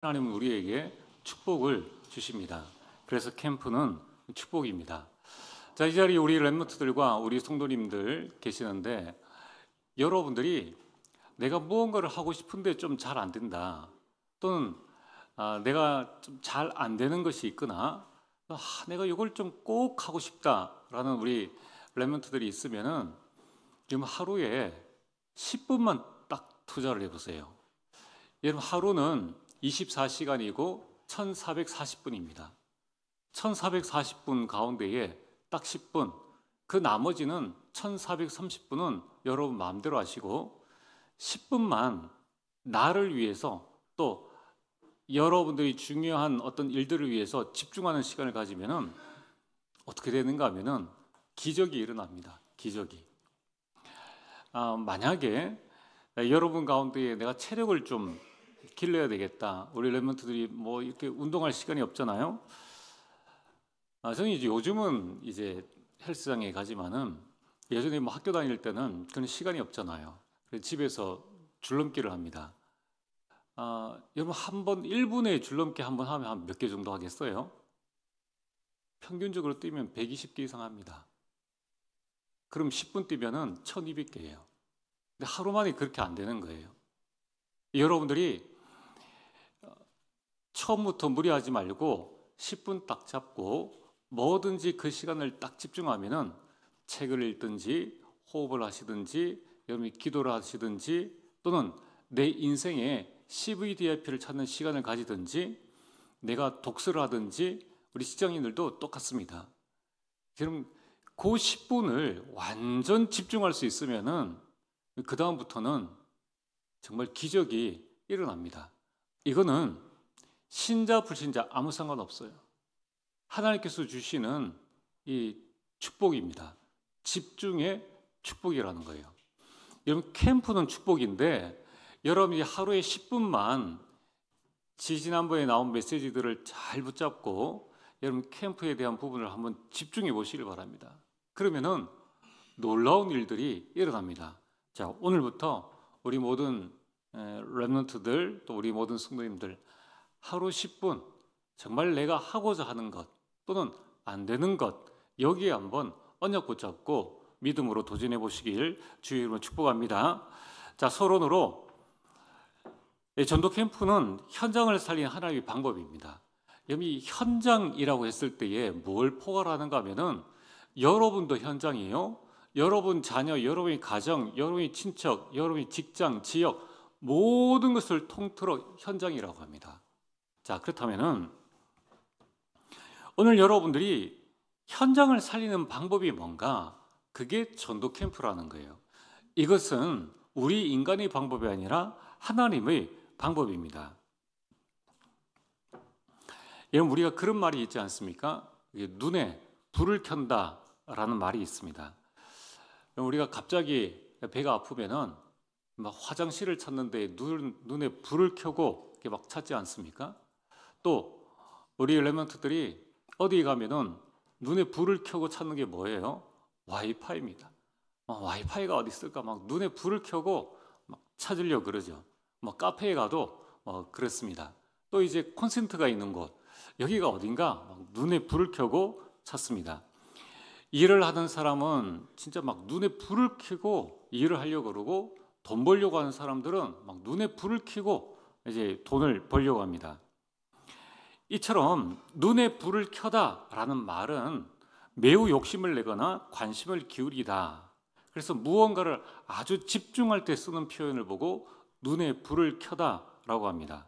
하나님은 우리에게 축복을 주십니다. 그래서 캠프는 축복입니다. 자, 이 자리에 우리 렘넌트들과 우리 성도님들 계시는데, 여러분들이 내가 무언가를 하고 싶은데 좀 잘 안 된다, 또는 내가 좀 잘 안 되는 것이 있거나 내가 이걸 좀 꼭 하고 싶다라는 우리 렘넌트들이 있으면은 지금 하루에 10분만 딱 투자를 해보세요. 여러분, 하루는 24시간이고 1440분입니다. 1440분 가운데에 딱 10분, 그 나머지는 1430분은 여러분 마음대로 하시고 10분만 나를 위해서, 또 여러분들이 중요한 어떤 일들을 위해서 집중하는 시간을 가지면은 어떻게 되는가 하면은 기적이 일어납니다. 기적이. 만약에 여러분 가운데에 내가 체력을 좀 길러야 되겠다, 우리 렘넌트들이 뭐 이렇게 운동할 시간이 없잖아요. 저는 이제 요즘은 이제 헬스장에 가지만은 예전에 뭐 학교 다닐 때는 그런 시간이 없잖아요. 그래서 집에서 줄넘기를 합니다. 여러분, 한 번 1분에 줄넘기 한 번 하면 한 몇 개 정도 하겠어요? 평균적으로 뛰면 120개 이상 합니다. 그럼 10분 뛰면은 1200개예요. 근데 하루 만에 그렇게 안 되는 거예요. 여러분들이 처음부터 무리하지 말고 10분 딱 잡고 뭐든지 그 시간을 딱 집중하면은 책을 읽든지 호흡을 하시든지 여러분이 기도를 하시든지 또는 내 인생에 CVDIP를 찾는 시간을 가지든지 내가 독서를 하든지, 우리 직장인들도 똑같습니다. 그럼 그 10분을 완전 집중할 수 있으면은 그 다음부터는 정말 기적이 일어납니다. 이거는 신자 불신자 아무 상관없어요. 하나님께서 주시는 이 축복입니다. 집중의 축복이라는 거예요. 여러분, 캠프는 축복인데 여러분이 하루에 10분만 지지난번에 나온 메시지들을 잘 붙잡고 여러분 캠프에 대한 부분을 한번 집중해 보시길 바랍니다. 그러면은 놀라운 일들이 일어납니다. 자, 오늘부터 우리 모든 렘넌트들, 또 우리 모든 성도님들, 하루 10분 정말 내가 하고자 하는 것 또는 안 되는 것, 여기에 한번 언약 붙잡고 믿음으로 도전해 보시길 주의 이름으로 축복합니다. 자, 서론으로 전도 캠프는 현장을 살리는 하나님의 방법입니다. 이 현장이라고 했을 때에 뭘 포괄하는가 하면은 여러분도 현장이에요. 여러분 자녀, 여러분의 가정, 여러분의 친척, 여러분의 직장, 지역, 모든 것을 통틀어 현장이라고 합니다. 자, 그렇다면은 오늘 여러분들이 현장을 살리는 방법이 뭔가? 그게 전도 캠프라는 거예요. 이것은 우리 인간의 방법이 아니라 하나님의 방법입니다. 여러분, 우리가 그런 말이 있지 않습니까? 눈에 불을 켠다라는 말이 있습니다. 우리가 갑자기 배가 아프면은 막 화장실을 찾는데 눈에 불을 켜고 이렇게 막 찾지 않습니까? 또 우리 렘넌트들이 어디 가면은 눈에 불을 켜고 찾는 게 뭐예요? 와이파이입니다. 와이파이가 어디 있을까? 막 눈에 불을 켜고 막 찾으려고 그러죠. 카페에 가도 그렇습니다. 또 이제 콘센트가 있는 곳, 여기가 어딘가 막 눈에 불을 켜고 찾습니다. 일을 하는 사람은 진짜 막 눈에 불을 켜고 일을 하려고 그러고, 돈 벌려고 하는 사람들은 막 눈에 불을 켜고 이제 돈을 벌려고 합니다. 이처럼 눈에 불을 켜다라는 말은 매우 욕심을 내거나 관심을 기울이다. 그래서 무언가를 아주 집중할 때 쓰는 표현을 보고 눈에 불을 켜다라고 합니다.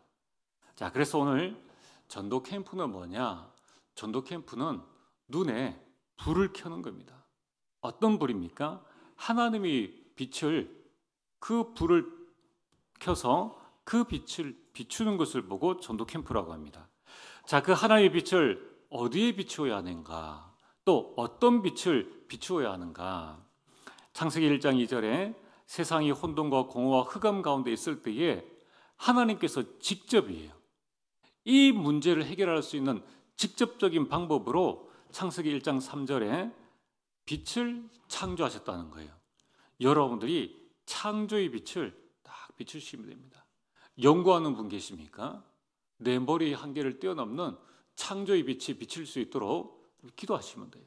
자, 그래서 오늘 전도 캠프는 뭐냐? 전도 캠프는 눈에 불을 켜는 겁니다. 어떤 불입니까? 하나님의 빛을, 그 불을 켜서 그 빛을 비추는 것을 보고 전도 캠프라고 합니다. 자, 그 하나님의 빛을 어디에 비추어야 하는가? 또 어떤 빛을 비추어야 하는가? 창세기 1장 2절에 세상이 혼돈과 공허와 흑암 가운데 있을 때에 하나님께서 직접이에요. 이 문제를 해결할 수 있는 직접적인 방법으로 창세기 1장 3절에 빛을 창조하셨다는 거예요. 여러분들이 창조의 빛을 딱 비추시면 됩니다. 연구하는 분 계십니까? 내 머리 한계를 뛰어넘는 창조의 빛이 비칠 수 있도록 기도하시면 돼요.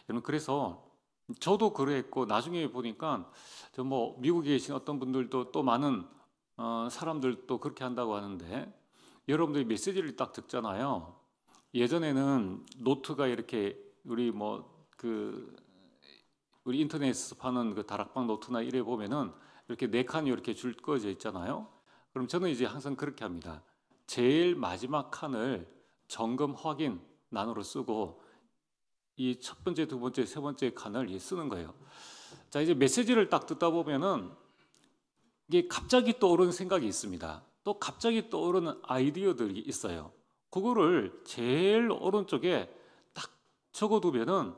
여러분, 그래서 저도 그랬고 나중에 보니까 저 뭐 미국에 계신 어떤 분들도 또 많은 사람들도 그렇게 한다고 하는데, 여러분들이 메시지를 딱 듣잖아요. 예전에는 노트가 이렇게 우리 우리 인터넷에서 파는 그 다락방 노트나 이래 보면은 이렇게 네 칸이 이렇게 줄 꺼져 있잖아요. 그럼 저는 이제 항상 그렇게 합니다. 제일 마지막 칸을 점검 확인 난으로 쓰고 이 첫 번째, 두 번째, 세 번째 칸을 쓰는 거예요. 자, 이제 메시지를 딱 듣다 보면은 이게 갑자기 떠오르는 생각이 있습니다. 또 갑자기 떠오르는 아이디어들이 있어요. 그거를 제일 오른쪽에 딱 적어두면은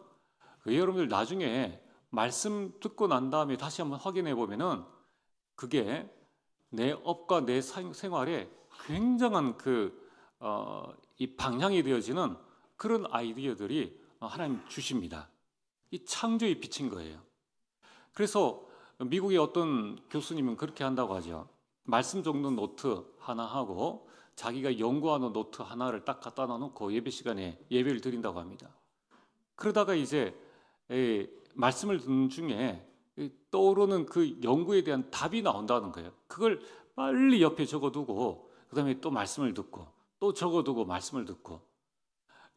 여러분들 나중에 말씀 듣고 난 다음에 다시 한번 확인해 보면은 그게 내 업과 내 생활에 굉장한 이 방향이 되어지는 그런 아이디어들이 하나님 주십니다. 이 창조의 빛인 거예요. 그래서 미국의 어떤 교수님은 그렇게 한다고 하죠. 말씀 적는 노트 하나 하고 자기가 연구하는 노트 하나를 딱 갖다 놔놓고 예배 시간에 예배를 드린다고 합니다. 그러다가 이제 말씀을 듣는 중에 떠오르는 그 연구에 대한 답이 나온다는 거예요. 그걸 빨리 옆에 적어두고 그 다음에 또 말씀을 듣고 또 적어두고 말씀을 듣고,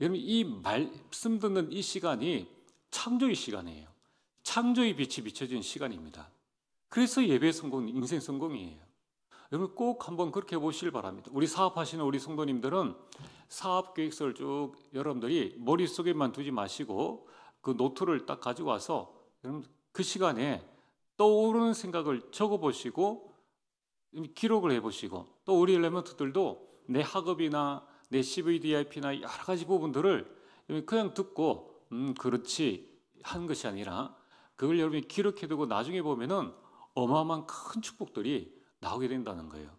여러분 이 말씀 듣는 이 시간이 창조의 시간이에요. 창조의 빛이 비춰진 시간입니다. 그래서 예배 성공은 인생 성공이에요. 여러분 꼭 한번 그렇게 해보시길 바랍니다. 우리 사업하시는 우리 성도님들은 사업 계획서를 쭉 여러분들이 머릿속에만 두지 마시고 그 노트를 딱 가지고 와서 여러분 그 시간에 떠오르는 생각을 적어보시고 기록을 해보시고, 또 우리 엘리먼트들도 내 학업이나 내 CVDIP나 여러 가지 부분들을 그냥 듣고 그렇지 한 것이 아니라 그걸 여러분이 기록해두고 나중에 보면은 어마어마한 큰 축복들이 나오게 된다는 거예요.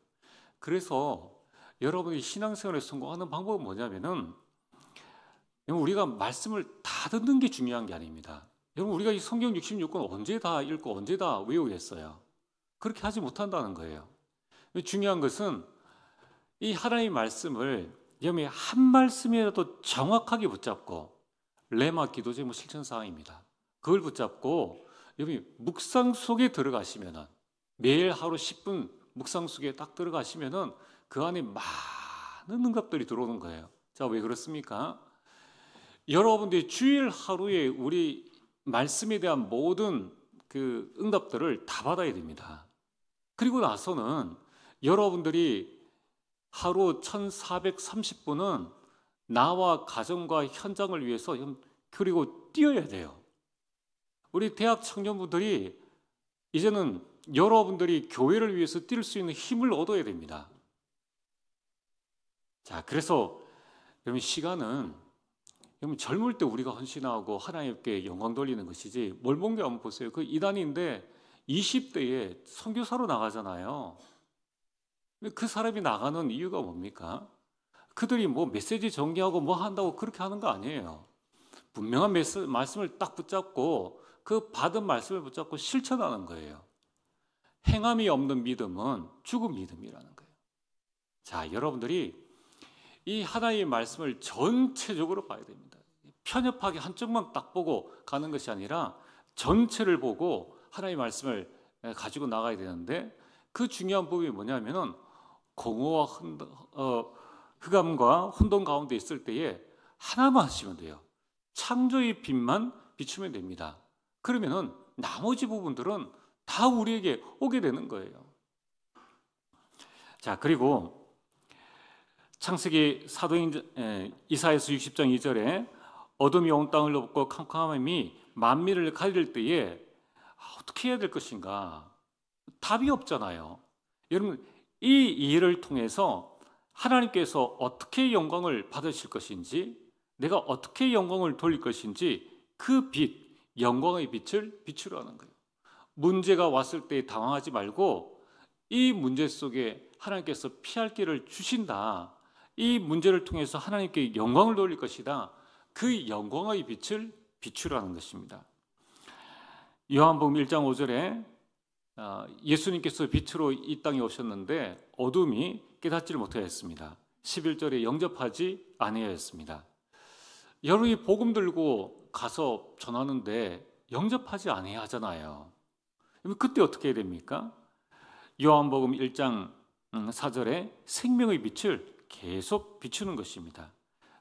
그래서 여러분이 신앙생활에 성공하는 방법은 뭐냐면은 우리가 말씀을 다 듣는 게 중요한 게 아닙니다. 여러분 우리가 이 성경 66권 언제 다 읽고 언제 다 외우겠어요? 그렇게 하지 못한다는 거예요. 중요한 것은 이 하나님의 말씀을 여러분이 한 말씀이라도 정확하게 붙잡고, 레마 기도 제목 실천 사항입니다. 그걸 붙잡고 여러분이 묵상 속에 들어가시면은, 매일 하루 10분 묵상 속에 딱 들어가시면은 그 안에 많은 응답들이 들어오는 거예요. 자, 왜 그렇습니까? 여러분들이 주일 하루에 우리 말씀에 대한 모든 그 응답들을 다 받아야 됩니다. 그리고 나서는 여러분들이 하루 1430분은 나와 가정과 현장을 위해서 그리고 뛰어야 돼요. 우리 대학 청년분들이 이제는 여러분들이 교회를 위해서 뛸 수 있는 힘을 얻어야 됩니다. 자, 그래서 여러분 시간은 여러분 젊을 때 우리가 헌신하고 하나님께 영광 돌리는 것이지, 멀봉교 한번 보세요. 그 이단인데 20대에 선교사로 나가잖아요. 그 사람이 나가는 이유가 뭡니까? 그들이 뭐 메시지 전개하고 뭐 한다고 그렇게 하는 거 아니에요. 분명한 말씀을 딱 붙잡고 그 받은 말씀을 붙잡고 실천하는 거예요. 행함이 없는 믿음은 죽은 믿음이라는 거예요. 자, 여러분들이 이 하나님의 말씀을 전체적으로 봐야 됩니다. 편협하게 한쪽만 딱 보고 가는 것이 아니라 전체를 보고 하나님의 말씀을 가지고 나가야 되는데, 그 중요한 부분이 뭐냐면은 공허와 흑암과 혼돈 가운데 있을 때에 하나만 하시면 돼요. 창조의 빛만 비추면 됩니다. 그러면은 나머지 부분들은 다 우리에게 오게 되는 거예요. 자, 그리고 창세기 이사야서 60장 2절에 어둠이 온 땅을 덮고 캄캄함이 만민을 가릴 때에 어떻게 해야 될 것인가? 답이 없잖아요. 여러분 이 일을 통해서 하나님께서 어떻게 영광을 받으실 것인지, 내가 어떻게 영광을 돌릴 것인지 그 빛, 영광의 빛을 비추라는 거예요. 문제가 왔을 때 당황하지 말고 이 문제 속에 하나님께서 피할 길을 주신다. 이 문제를 통해서 하나님께 영광을 돌릴 것이다. 그 영광의 빛을 비추라는 것입니다. 요한복음 1장 5절에 예수님께서 빛으로 이 땅에 오셨는데 어둠이 깨닫지를 못하였습니다. 11절에 영접하지 아니하였습니다. 여러분이 복음 들고 가서 전하는데 영접하지 아니하잖아요. 그때 어떻게 해야 됩니까? 요한복음 1장 4절에 생명의 빛을 계속 비추는 것입니다.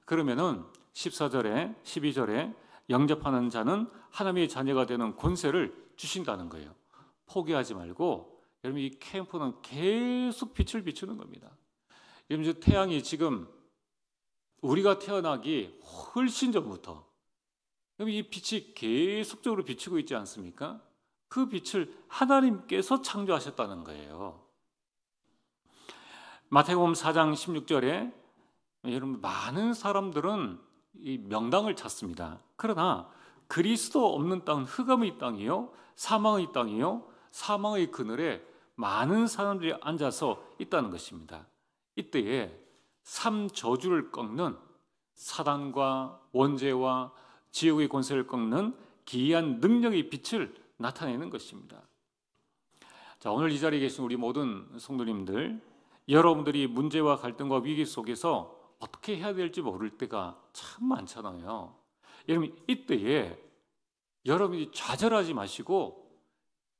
그러면은 14절에 12절에 영접하는 자는 하나님의 자녀가 되는 권세를 주신다는 거예요. 포기하지 말고 여러분 이 캠프는 계속 빛을 비추는 겁니다. 여러분 태양이 지금 우리가 태어나기 훨씬 전부터 여러분 이 빛이 계속적으로 비추고 있지 않습니까? 그 빛을 하나님께서 창조하셨다는 거예요. 마태복음 4장 16절에 여러분 많은 사람들은 이 명당을 찾습니다. 그러나 그리스도 없는 땅은 흑암의 땅이요 사망의 땅이요 사망의 그늘에 많은 사람들이 앉아서 있다는 것입니다. 이때에 삼저주를 꺾는 사단과 원죄와 지옥의 권세를 꺾는 기이한 능력의 빛을 나타내는 것입니다. 자, 오늘 이 자리에 계신 우리 모든 성도님들, 여러분들이 문제와 갈등과 위기 속에서 어떻게 해야 될지 모를 때가 참 많잖아요. 여러분 이때에 여러분이 좌절하지 마시고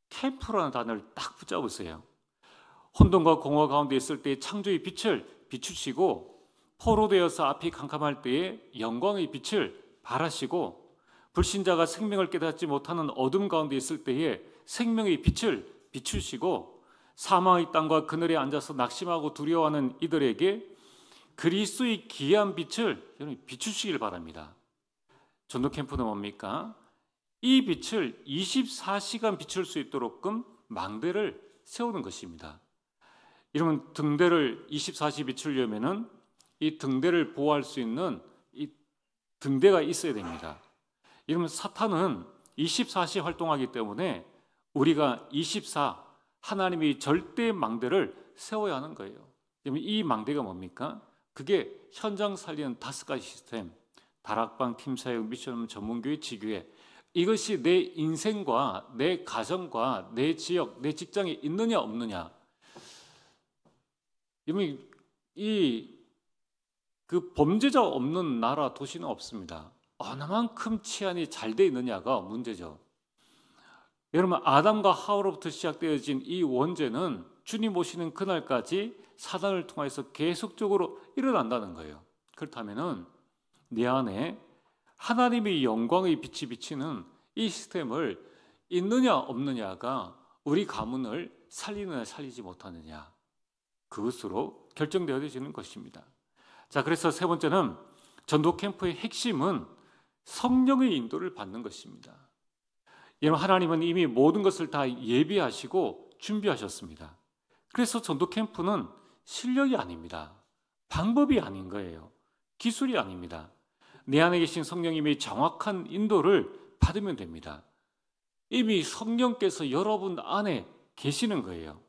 캠프라는 단어를 딱 붙잡으세요. 혼돈과 공허 가운데 있을 때 창조의 빛을 비추시고 포로되어서 앞이 캄캄할 때에 영광의 빛을 발하시고 불신자가 생명을 깨닫지 못하는 어둠 가운데 있을 때에 생명의 빛을 비추시고 사망의 땅과 그늘에 앉아서 낙심하고 두려워하는 이들에게 그리스도의 기이한 빛을 여러분 비추시길 바랍니다. 전도 캠프는 뭡니까? 이 빛을 24시간 비출 수 있도록끔 망대를 세우는 것입니다. 이러면 등대를 24시 비추려면은 이 등대를 보호할 수 있는 이 등대가 있어야 됩니다. 이러면 사탄은 24시 활동하기 때문에 우리가 24 하나님의 절대 망대를 세워야 하는 거예요. 그러면 이 망대가 뭡니까? 그게 현장 살리는 5가지 시스템, 다락방, 팀사역, 미션 전문교회, 지교회, 이것이 내 인생과 내 가정과 내 지역, 내 직장에 있느냐 없느냐. 그 범죄자 없는 나라, 도시는 없습니다. 얼마만큼 치안이 잘 돼 있느냐가 문제죠. 여러분 아담과 하와로부터 시작되어진 이 원죄는 주님 오시는 그날까지 사단을 통해서 계속적으로 일어난다는 거예요. 그렇다면은 내 안에 하나님의 영광의 빛이 비치는 이 시스템을 있느냐 없느냐가 우리 가문을 살리느냐 살리지 못하느냐 그것으로 결정되어지는 것입니다. 자, 그래서 세 번째는 전도 캠프의 핵심은 성령의 인도를 받는 것입니다. 여러분 하나님은 이미 모든 것을 다 예비하시고 준비하셨습니다. 그래서 전도 캠프는 실력이 아닙니다. 방법이 아닌 거예요. 기술이 아닙니다. 내 안에 계신 성령님의 정확한 인도를 받으면 됩니다. 이미 성령께서 여러분 안에 계시는 거예요.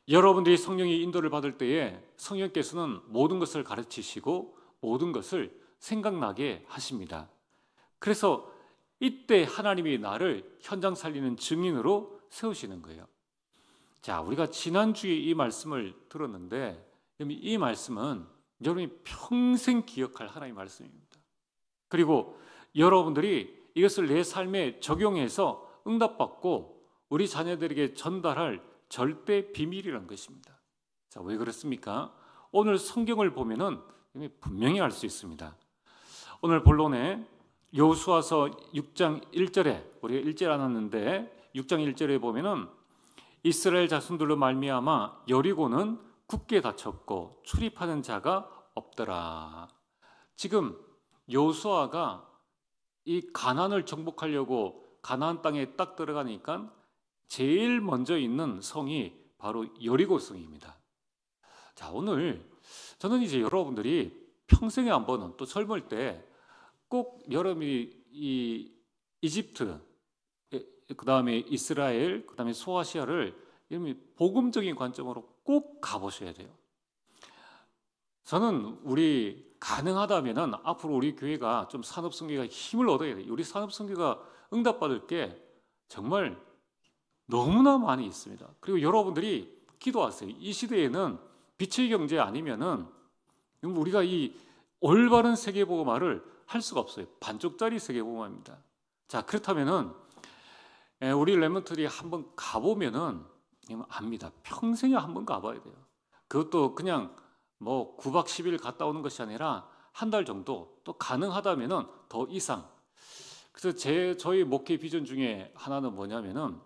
여러분들이 성령의 인도를 받을 때에 성령께서는 모든 것을 가르치시고 모든 것을 생각나게 하십니다. 그래서 이때 하나님이 나를 현장 살리는 증인으로 세우시는 거예요. 자, 우리가 지난주에 이 말씀을 들었는데 이 말씀은 여러분이 평생 기억할 하나님의 말씀입니다. 그리고 여러분들이 이것을 내 삶에 적용해서 응답받고 우리 자녀들에게 전달할 절대 비밀이라는 것입니다. 자, 왜 그렇습니까? 오늘 성경을 보면은 분명히 알 수 있습니다. 오늘 본론에 여호수아서 6장 1절에 우리가 읽지 않았는데 6장 1절에 보면은 이스라엘 자손들로 말미암아 여리고는 굳게 닫혔고 출입하는 자가 없더라. 지금 여호수아가 이 가나안을 정복하려고 가나안 땅에 딱 들어가니까 제일 먼저 있는 성이 바로 여리고 성입니다. 자, 오늘 저는 이제 여러분들이 평생에 한 번은 또 젊을 때 꼭 여러분이 이 이집트, 그 다음에 이스라엘, 그 다음에 소아시아를 복음적인 관점으로 꼭 가보셔야 돼요. 저는 우리 가능하다면은 앞으로 우리 교회가 좀 산업선교가 힘을 얻어야 돼요. 우리 산업선교가 응답받을 게 정말 너무나 많이 있습니다. 그리고 여러분들이 기도하세요. 이 시대에는 빛의 경제 아니면은 우리가 이 올바른 세계복음화를 할 수가 없어요. 반쪽짜리 세계복음화입니다. 자, 그렇다면은 우리 렘넌트들이 한번 가보면은 압니다. 평생에 한번 가봐야 돼요. 그것도 그냥 뭐 9박 10일 갔다 오는 것이 아니라 한 달 정도, 또 가능하다면은 더 이상. 그래서 저희 목회 비전 중에 하나는 뭐냐면은,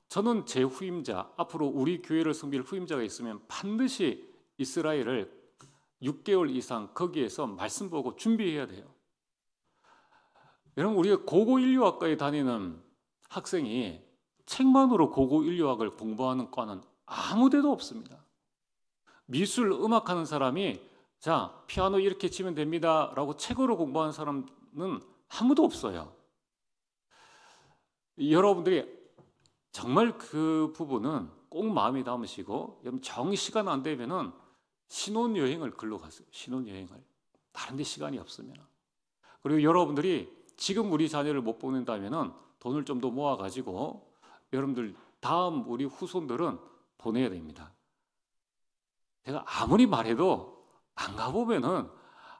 저는 제 후임자, 앞으로 우리 교회를 섬길 후임자가 있으면 반드시 이스라엘을 6개월 이상 거기에서 말씀 보고 준비해야 돼요. 여러분, 우리가 고고인류학과에 다니는 학생이 책만으로 고고인류학을 공부하는 과는 아무 데도 없습니다. 미술, 음악하는 사람이 자, 피아노 이렇게 치면 됩니다 라고 책으로 공부하는 사람은 아무도 없어요. 여러분들이 정말 그 부분은 꼭 마음에 담으시고, 정시간 안 되면은 신혼여행을 글로 가세요. 신혼여행을. 다른 데 시간이 없으면. 그리고 여러분들이 지금 우리 자녀를 못 보낸다면은 돈을 좀 더 모아가지고 여러분들 다음 우리 후손들은 보내야 됩니다. 제가 아무리 말해도 안 가보면은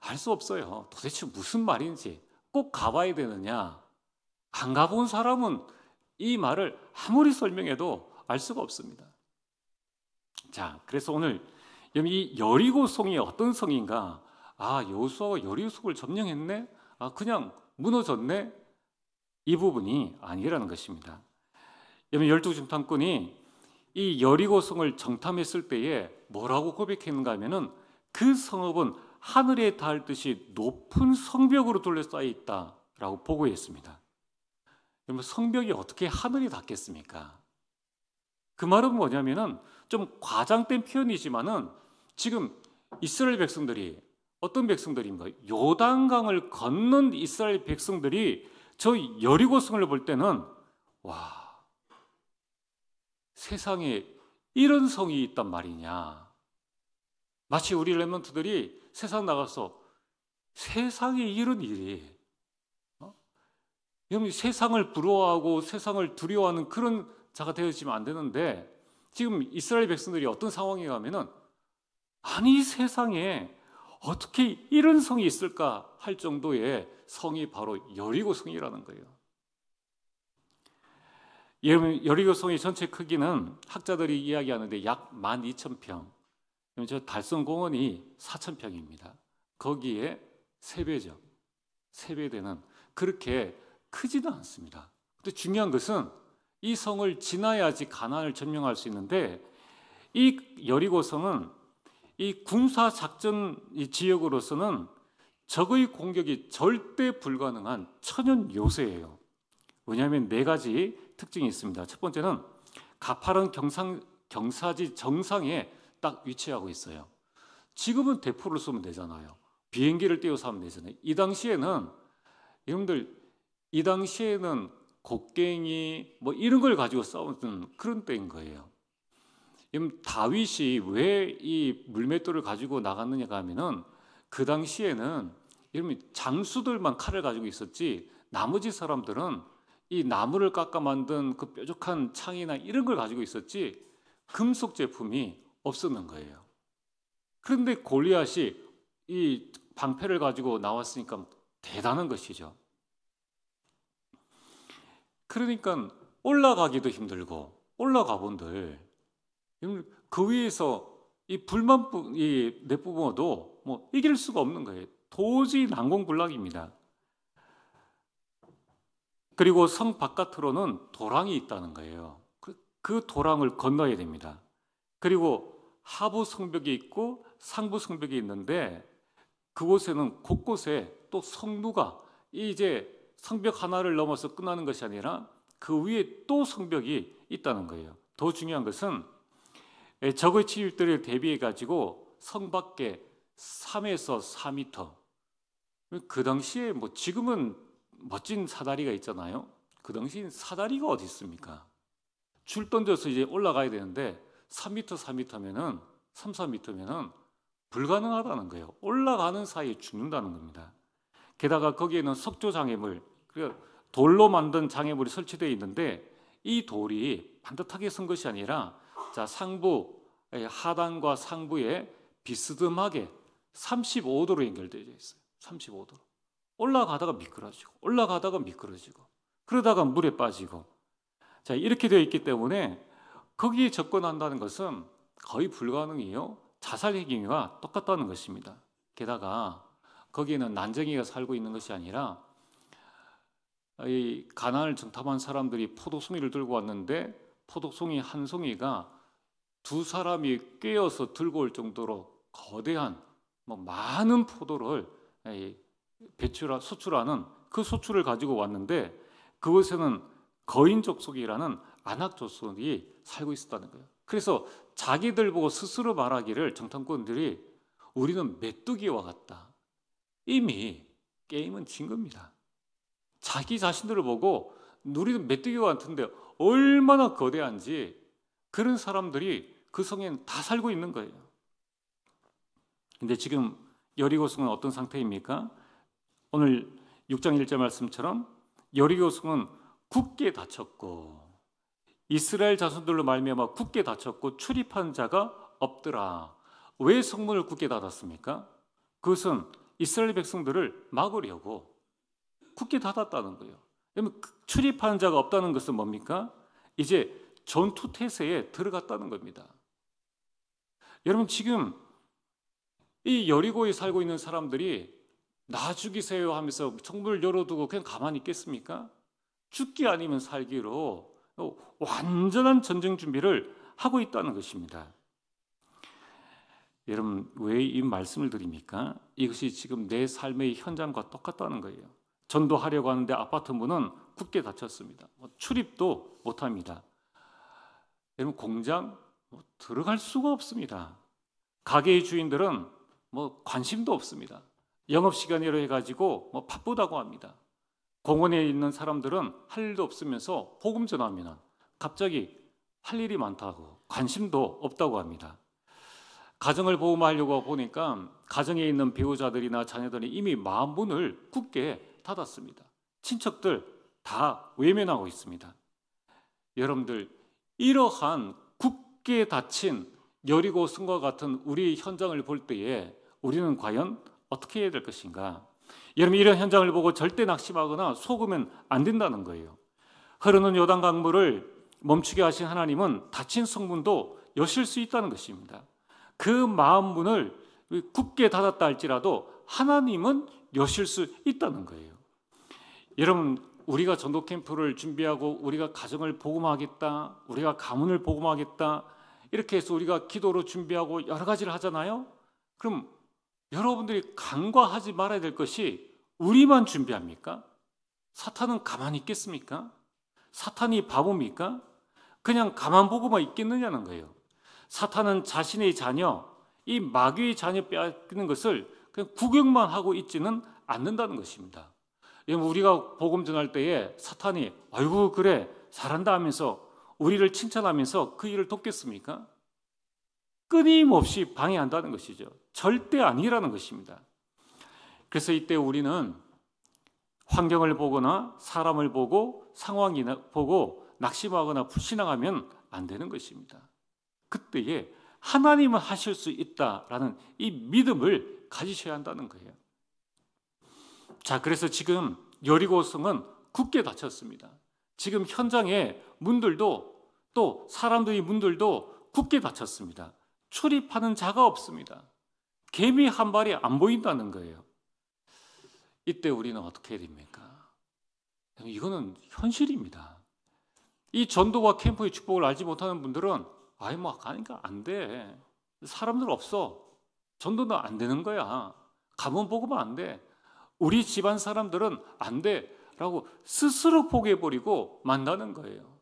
알 수 없어요. 도대체 무슨 말인지. 꼭 가봐야 되느냐. 안 가본 사람은 이 말을 아무리 설명해도 알 수가 없습니다. 자, 그래서 오늘 이 여리고성이 어떤 성인가? 아, 여호수아가 여리고성을 점령했네? 아, 그냥 무너졌네? 이 부분이 아니라는 것입니다. 열두 정탐꾼이 이 여리고성을 정탐했을 때에 뭐라고 고백했는가 하면은, 그 성읍은 하늘에 닿듯이 높은 성벽으로 둘러싸여 있다라고 보고했습니다. 그러면 성벽이 어떻게 하늘에 닿겠습니까? 그 말은 뭐냐면은 좀 과장된 표현이지만은, 지금 이스라엘 백성들이 어떤 백성들인가? 요단강을 건넌 이스라엘 백성들이 저 여리고성을 볼 때는 와, 세상에 이런 성이 있단 말이냐. 마치 우리 렘넌트들이 세상 나가서 세상에 이런 일이, 세상을 부러워하고 세상을 두려워하는 그런 자가 되어지면 안 되는데, 지금 이스라엘 백성들이 어떤 상황에 가면은, 아니 세상에 어떻게 이런 성이 있을까 할 정도의 성이 바로 여리고성이라는 거예요. 여리고성의 전체 크기는 학자들이 이야기하는데 약 12,000평. 저 달성공원이 4,000평입니다. 거기에 3배죠. 3배 되는, 그렇게 크지도 않습니다. 근데 중요한 것은 이 성을 지나야지 가나안을 점령할 수 있는데, 이 여리고성은 이 군사작전 지역으로서는 적의 공격이 절대 불가능한 천연 요새예요. 왜냐하면 4가지 특징이 있습니다. 첫 번째는 가파른 경사지 정상에 딱 위치하고 있어요. 지금은 대포를 쏘면 되잖아요. 비행기를 띄워서 하면 되잖아요. 이 당시에는, 여러분들, 이 당시에는 곡괭이 뭐 이런 걸 가지고 싸우는 그런 때인 거예요. 다윗이 왜 이 물맷돌을 가지고 나갔느냐 하면은, 그 당시에는 장수들만 칼을 가지고 있었지, 나머지 사람들은 이 나무를 깎아 만든 그 뾰족한 창이나 이런 걸 가지고 있었지, 금속 제품이 없었는 거예요. 그런데 골리앗이 이 방패를 가지고 나왔으니까 대단한 것이죠. 그러니까 올라가기도 힘들고, 올라가 본들 그 위에서 이 불만 내뿜어도 뭐 이길 수가 없는 거예요. 도저히 난공불락입니다. 그리고 성 바깥으로는 도랑이 있다는 거예요. 그 도랑을 건너야 됩니다. 그리고 하부 성벽이 있고 상부 성벽이 있는데, 그곳에는 곳곳에 또 성루가, 이제 성벽 하나를 넘어서 끝나는 것이 아니라 그 위에 또 성벽이 있다는 거예요. 더 중요한 것은 적의 침입들을 대비해 가지고 성 밖에 3에서 4m. 그 당시에 뭐 지금은 멋진 사다리가 있잖아요. 그 당시엔 사다리가 어디 있습니까? 줄 던져서 이제 올라가야 되는데 3m, 4m면은 3, 4m면은 불가능하다는 거예요. 올라가는 사이에 죽는다는 겁니다. 게다가 거기에는 석조 장애물, 돌로 만든 장애물이 설치되어 있는데, 이 돌이 반듯하게 선 것이 아니라, 자, 상부, 하단과 상부에 비스듬하게 35도로 연결되어 있어요. 35도로. 올라가다가 미끄러지고 올라가다가 미끄러지고 그러다가 물에 빠지고, 자, 이렇게 되어 있기 때문에 거기에 접근한다는 것은 거의 불가능해요. 자살 행위와 똑같다는 것입니다. 게다가 거기에는 난쟁이가 살고 있는 것이 아니라 이 가나안을 정탐한 사람들이 포도송이를 들고 왔는데 포도송이 한 송이가 두 사람이 꿰어서 들고 올 정도로 거대한 많은 포도를 수출하는 그 수출을 가지고 왔는데, 그곳에는 거인 족속이라는 아낙 족속이 살고 있었다는 거예요. 그래서 자기들 보고 스스로 말하기를, 정탐꾼들이 우리는 메뚜기와 같다. 이미 게임은 진 겁니다. 자기 자신들을 보고 우리는 메뚜기와 같은데 얼마나 거대한지 그런 사람들이 그 성에는 다 살고 있는 거예요. 근데 지금 여리고성은 어떤 상태입니까? 오늘 6장 1절 말씀처럼 여리고성은 굳게 닫혔고 이스라엘 자손들로 말미암아 굳게 닫혔고 출입한 자가 없더라. 왜 성문을 굳게 닫았습니까? 그것은 이스라엘 백성들을 막으려고 굳게 닫았다는 거예요. 그러면 출입하는 자가 없다는 것은 뭡니까? 이제 전투 태세에 들어갔다는 겁니다. 여러분, 지금 이 여리고에 살고 있는 사람들이 나 죽이세요 하면서 성문을 열어두고 그냥 가만히 있겠습니까? 죽기 아니면 살기로 완전한 전쟁 준비를 하고 있다는 것입니다. 여러분, 왜 이 말씀을 드립니까? 이것이 지금 내 삶의 현장과 똑같다는 거예요. 전도하려고 하는데 아파트 문은 굳게 닫혔습니다. 출입도 못합니다. 여러분, 공장 들어갈 수가 없습니다. 가게의 주인들은 관심도 없습니다. 영업시간이라 해가지고 바쁘다고 합니다. 공원에 있는 사람들은 할 일도 없으면서 복음 전하면 갑자기 할 일이 많다고 관심도 없다고 합니다. 가정을 복음하려고 보니까 가정에 있는 배우자들이나 자녀들이 이미 마음문을 굳게 닫았습니다. 친척들 다 외면하고 있습니다. 여러분들, 이러한 굳게 닫힌 여리고 성과 같은 우리 현장을 볼 때에 우리는 과연 어떻게 해야 될 것인가? 여러분, 이런 현장을 보고 절대 낙심하거나 속으면 안 된다는 거예요. 흐르는 요단 강물을 멈추게 하신 하나님은 닫힌 성문도 여실 수 있다는 것입니다. 그 마음문을 굳게 닫았다 할지라도 하나님은 여실 수 있다는 거예요. 여러분, 우리가 전도 캠프를 준비하고 우리가 가정을 복음하겠다, 우리가 가문을 복음하겠다, 이렇게 해서 우리가 기도로 준비하고 여러 가지를 하잖아요. 그럼 여러분들이 간과하지 말아야 될 것이, 우리만 준비합니까? 사탄은 가만히 있겠습니까? 사탄이 바보입니까? 그냥 가만 보고만 있겠느냐는 거예요. 사탄은 자신의 자녀, 이 마귀의 자녀 빼앗기는 것을 그냥 구경만 하고 있지는 않는다는 것입니다. 우리가 복음 전할 때에 사탄이 아이고 그래 잘한다 하면서 우리를 칭찬하면서 그 일을 돕겠습니까? 끊임없이 방해한다는 것이죠. 절대 아니라는 것입니다. 그래서 이때 우리는 환경을 보거나 사람을 보고 상황이나 보고 낙심하거나 불신앙하면 안 되는 것입니다. 그때에 하나님은 하실 수 있다라는 이 믿음을 가지셔야 한다는 거예요. 자, 그래서 지금 여리고성은 굳게 닫혔습니다. 지금 현장의 문들도 또 사람들의 문들도 굳게 닫혔습니다. 출입하는 자가 없습니다. 개미 한 마리 안 보인다는 거예요. 이때 우리는 어떻게 해야 됩니까? 이거는 현실입니다. 이 전도와 캠프의 축복을 알지 못하는 분들은 가니까 안 돼. 사람들 없어. 전도는 안 되는 거야. 가문 복음은 안 돼. 우리 집안 사람들은 안 돼. 라고 스스로 포기해버리고 만나는 거예요.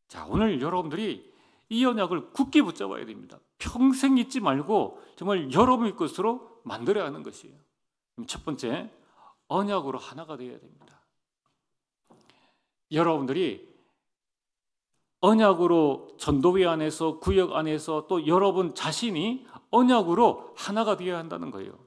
자, 오늘 여러분들이 이 언약을 굳게 붙잡아야 됩니다. 평생 잊지 말고 정말 여러분의 것으로 만들어야 하는 것이에요. 첫 번째, 언약으로 하나가 되어야 됩니다. 여러분들이 언약으로 전도회 안에서 구역 안에서 또 여러분 자신이 언약으로 하나가 되어야 한다는 거예요.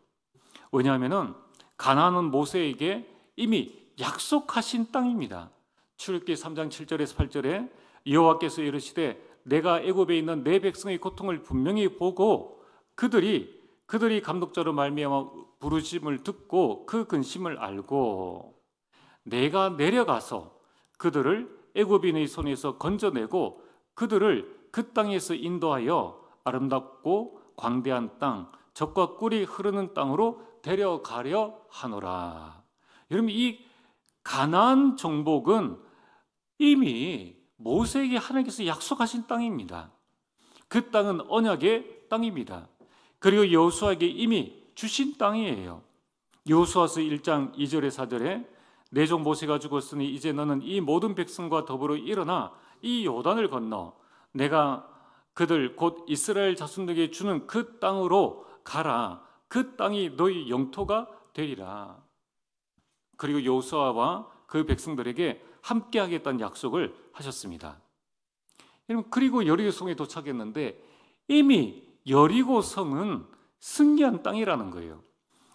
왜냐하면 가나안은 모세에게 이미 약속하신 땅입니다. 출애굽기 3장 7절에서 8절에 여호와께서 이르시되 내가 애굽에 있는 내 백성의 고통을 분명히 보고 그들이 감독자로 말미암아 부르심을 듣고 그 근심을 알고 내가 내려가서 그들을 애굽인의 손에서 건져내고 그들을 그 땅에서 인도하여 아름답고 광대한 땅, 젖과 꿀이 흐르는 땅으로 데려가려 하노라. 여러분, 이 가나안 정복은 이미 모세에게 하나님께서 약속하신 땅입니다. 그 땅은 언약의 땅입니다. 그리고 여호수아에게 이미 주신 땅이에요. 여호수아서 1장 2절에 4절에 내 종 모세가 죽었으니 이제 너는 이 모든 백성과 더불어 일어나 이 요단을 건너 내가 그들 곧 이스라엘 자손에게 주는 그 땅으로 가라. 그 땅이 너희 영토가 되리라. 그리고 여호수아와 그 백성들에게 함께 하겠다는 약속을 하셨습니다. 그리고 여리고성에 도착했는데 이미 여리고성은 승리한 땅이라는 거예요.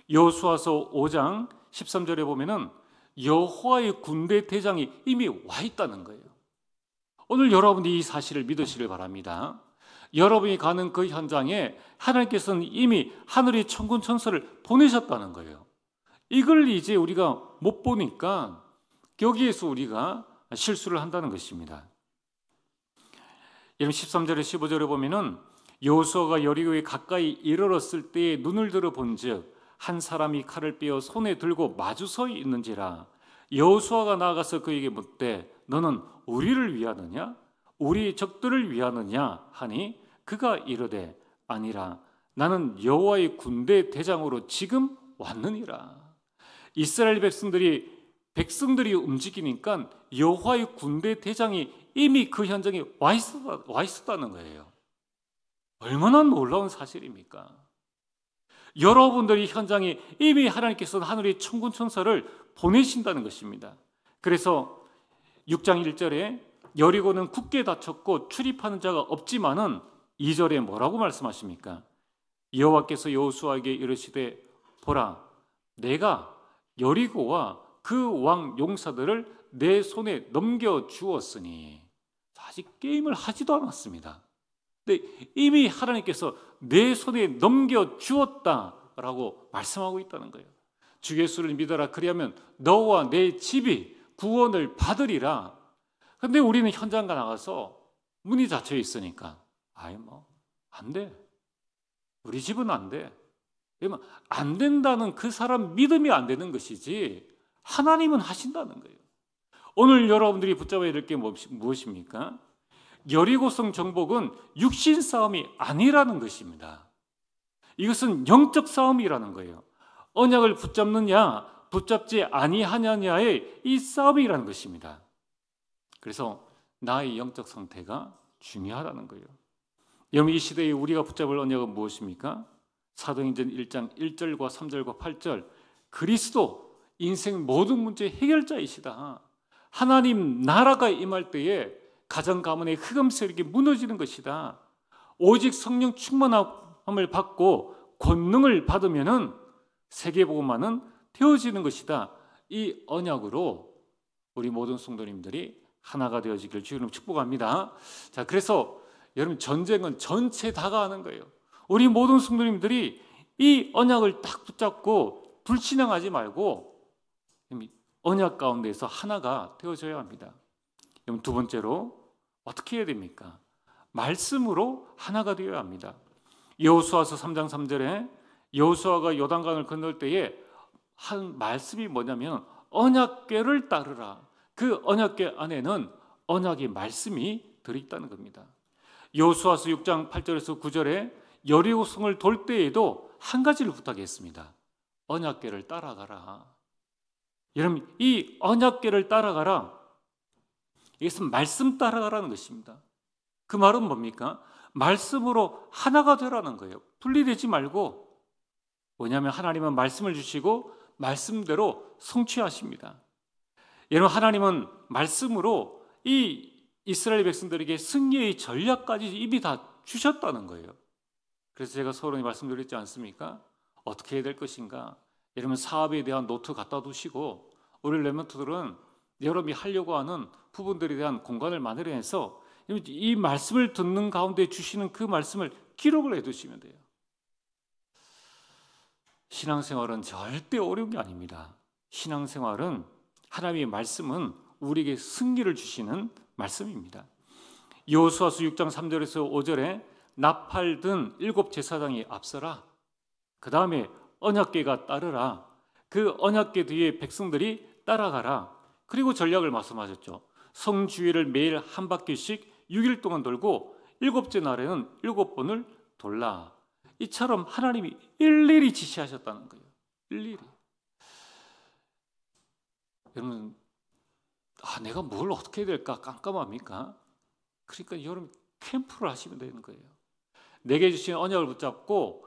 여호수아서 5장 13절에 보면은 여호와의 군대 대장이 이미 와 있다는 거예요. 오늘 여러분이 이 사실을 믿으시길 바랍니다. 여러분이 가는 그 현장에 하나님께서는 이미 하늘의 천군 천사를 보내셨다는 거예요. 이걸 이제 우리가 못 보니까 여기에서 우리가 실수를 한다는 것입니다. 여러분 13절에 15절에 보면은 여호수아가 여리고에 가까이 이르렀을 때에 눈을 들어 본즉 한 사람이 칼을 빼어 손에 들고 마주 서 있는지라. 여호수아가 나아가서 그에게 묻되 너는 우리를 위하느냐 우리 적들을 위하느냐 하니 그가 이르되 아니라 나는 여호와의 군대 대장으로 지금 왔느니라. 이스라엘 백성들이 움직이니까 여호와의 군대 대장이 이미 그 현장에 와 있었다는 거예요. 얼마나 놀라운 사실입니까? 여러분들이 현장에 이미 하나님께서는 하늘의 천군 천사를 보내신다는 것입니다. 그래서 6장 1절에 여리고는 굳게 닫혔고 출입하는 자가 없지만은 2절에 뭐라고 말씀하십니까? 여호와께서 여호수아에게 이르시되 보라 내가 여리고와 그 왕 용사들을 내 손에 넘겨 주었으니 아직 게임을 하지도 않았습니다. 근데 이미 하나님께서 내 손에 넘겨 주었다라고 말씀하고 있다는 거예요. 주 예수를 믿어라 그리하면 너와 내 집이 구원을 받으리라. 근데 우리는 현장 나가서 문이 닫혀 있으니까 안 돼. 우리 집은 안 돼. 안 된다는 그 사람 믿음이 안 되는 것이지 하나님은 하신다는 거예요. 오늘 여러분들이 붙잡아야 될 게 무엇입니까? 여리고성 정복은 육신 싸움이 아니라는 것입니다. 이것은 영적 싸움이라는 거예요. 언약을 붙잡느냐 붙잡지 아니하느냐의 이 싸움이라는 것입니다. 그래서 나의 영적 상태가 중요하다는 거예요. 여러분 이 시대에 우리가 붙잡을 언약은 무엇입니까? 사도행전 1장 1절과 3절과 8절 그리스도 인생 모든 문제 해결자이시다. 하나님 나라가 임할 때에 가정 가문의 흑암 세력이 무너지는 것이다. 오직 성령 충만함을 받고 권능을 받으면은 세계복음화는 되어지는 것이다. 이 언약으로 우리 모든 성도님들이 하나가 되어지기를 주님 축복합니다. 자, 그래서 여러분 전쟁은 전체 다가가는 거예요. 우리 모든 성도님들이 이 언약을 딱 붙잡고 불신앙하지 말고 언약 가운데서 하나가 되어져야 합니다. 그럼 두 번째로 어떻게 해야 됩니까? 말씀으로 하나가 되어야 합니다. 여호수아서 3장 3절에 여호수아가 요단강을 건널 때에 한 말씀이 뭐냐면 언약궤를 따르라. 그 언약궤 안에는 언약의 말씀이 들어있다는 겁니다. 여호수아서 6장 8절에서 9절에 여리고성을 돌 때에도 한 가지를 부탁했습니다. 언약궤를 따라가라. 여러분 이 언약궤를 따라가라. 이것은 말씀 따라가라는 것입니다. 그 말은 뭡니까? 말씀으로 하나가 되라는 거예요. 분리되지 말고. 왜냐하면 하나님은 말씀을 주시고 말씀대로 성취하십니다. 여러분 하나님은 말씀으로 이 이스라엘 백성들에게 승리의 전략까지 이미 다 주셨다는 거예요. 그래서 제가 서론에 말씀드렸지 않습니까? 어떻게 해야 될 것인가? 여러분 사업에 대한 노트 갖다 두시고 우리 렘넌트들은 여러분이 하려고 하는 부분들에 대한 공간을 마련해서 이 말씀을 듣는 가운데 주시는 그 말씀을 기록을 해두시면 돼요. 신앙생활은 절대 어려운 게 아닙니다. 신앙생활은 하나님의 말씀은 우리에게 승리를 주시는 말씀입니다. 여호수아서 6장 3절에서 5절에 나팔 든 7 제사장이 앞서라. 그 다음에 언약궤가 따르라. 그 언약궤 뒤에 백성들이 따라가라. 그리고 전략을 말씀하셨죠. 성 주위를 매일 한 바퀴씩 6일 동안 돌고 7째 날에는 7번을 돌라. 이처럼 하나님이 일일이 지시하셨다는 거예요. 일일이. 여러분, 내가 뭘 어떻게 해야 될까 깜깜합니까? 그러니까 여러분 캠프를 하시면 되는 거예요. 내게 주신 언약을 붙잡고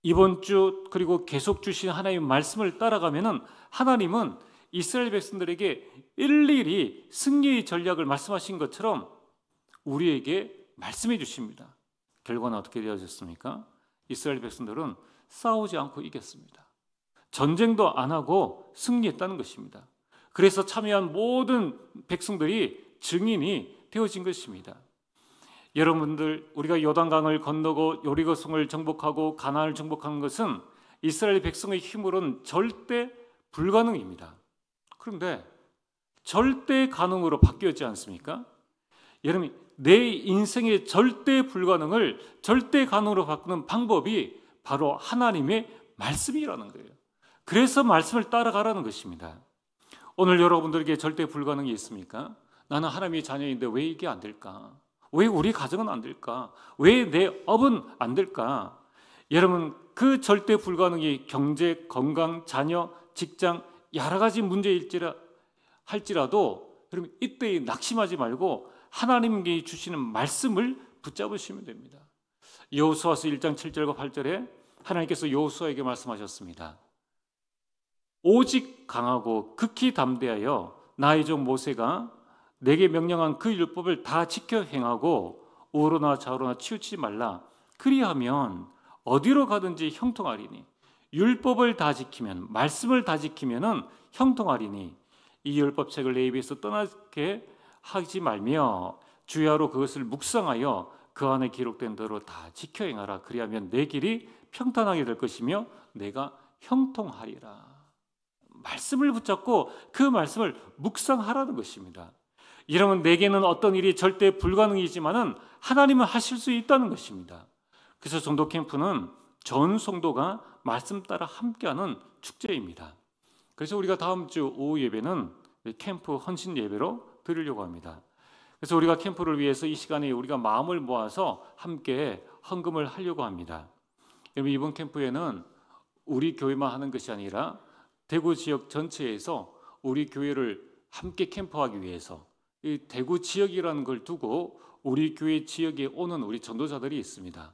이번 주 그리고 계속 주신 하나님의 말씀을 따라가면은 하나님은 이스라엘 백성들에게 일일이 승리의 전략을 말씀하신 것처럼 우리에게 말씀해 주십니다. 결과는 어떻게 되어졌습니까? 이스라엘 백성들은 싸우지 않고 이겼습니다. 전쟁도 안 하고 승리했다는 것입니다. 그래서 참여한 모든 백성들이 증인이 되어진 것입니다. 여러분들, 우리가 요단강을 건너고 여리고성을 정복하고 가나안을 정복하는 것은 이스라엘 백성의 힘으로는 절대 불가능입니다. 그런데 절대 가능으로 바뀌었지 않습니까? 여러분, 내 인생의 절대 불가능을 절대 가능으로 바꾸는 방법이 바로 하나님의 말씀이라는 거예요. 그래서 말씀을 따라가라는 것입니다. 오늘 여러분들에게 절대 불가능이 있습니까? 나는 하나님의 자녀인데 왜 이게 안 될까? 왜 우리 가정은 안 될까? 왜 내 업은 안 될까? 여러분, 그 절대 불가능이 경제, 건강, 자녀, 직장 여러 가지 할지라도 여러분 이때 낙심하지 말고 하나님께 주시는 말씀을 붙잡으시면 됩니다. 여호수아서 1장 7절과 8절에 하나님께서 여호수아에게 말씀하셨습니다. 오직 강하고 극히 담대하여 나의 종 모세가 내게 명령한 그 율법을 다 지켜 행하고 우로나 좌로나 치우치지 말라. 그리하면 어디로 가든지 형통하리니. 율법을 다 지키면, 말씀을 다 지키면은 형통하리니 이 율법책을 내 입에서 떠나게 하지 말며 주야로 그것을 묵상하여 그 안에 기록된 대로 다 지켜 행하라. 그리하면 내 길이 평탄하게 될 것이며 내가 형통하리라. 말씀을 붙잡고 그 말씀을 묵상하라는 것입니다. 여러분, 내게는 어떤 일이 절대 불가능이지만은 하나님은 하실 수 있다는 것입니다. 그래서 전도 캠프는 전 성도가 말씀 따라 함께하는 축제입니다. 그래서 우리가 다음 주 오후 예배는 캠프 헌신 예배로 드리려고 합니다. 그래서 우리가 캠프를 위해서 이 시간에 우리가 마음을 모아서 함께 헌금을 하려고 합니다. 여러분, 이번 캠프에는 우리 교회만 하는 것이 아니라 대구 지역 전체에서 우리 교회를 함께 캠프하기 위해서 이 대구 지역이라는 걸 두고 우리 교회 지역에 오는 우리 전도자들이 있습니다.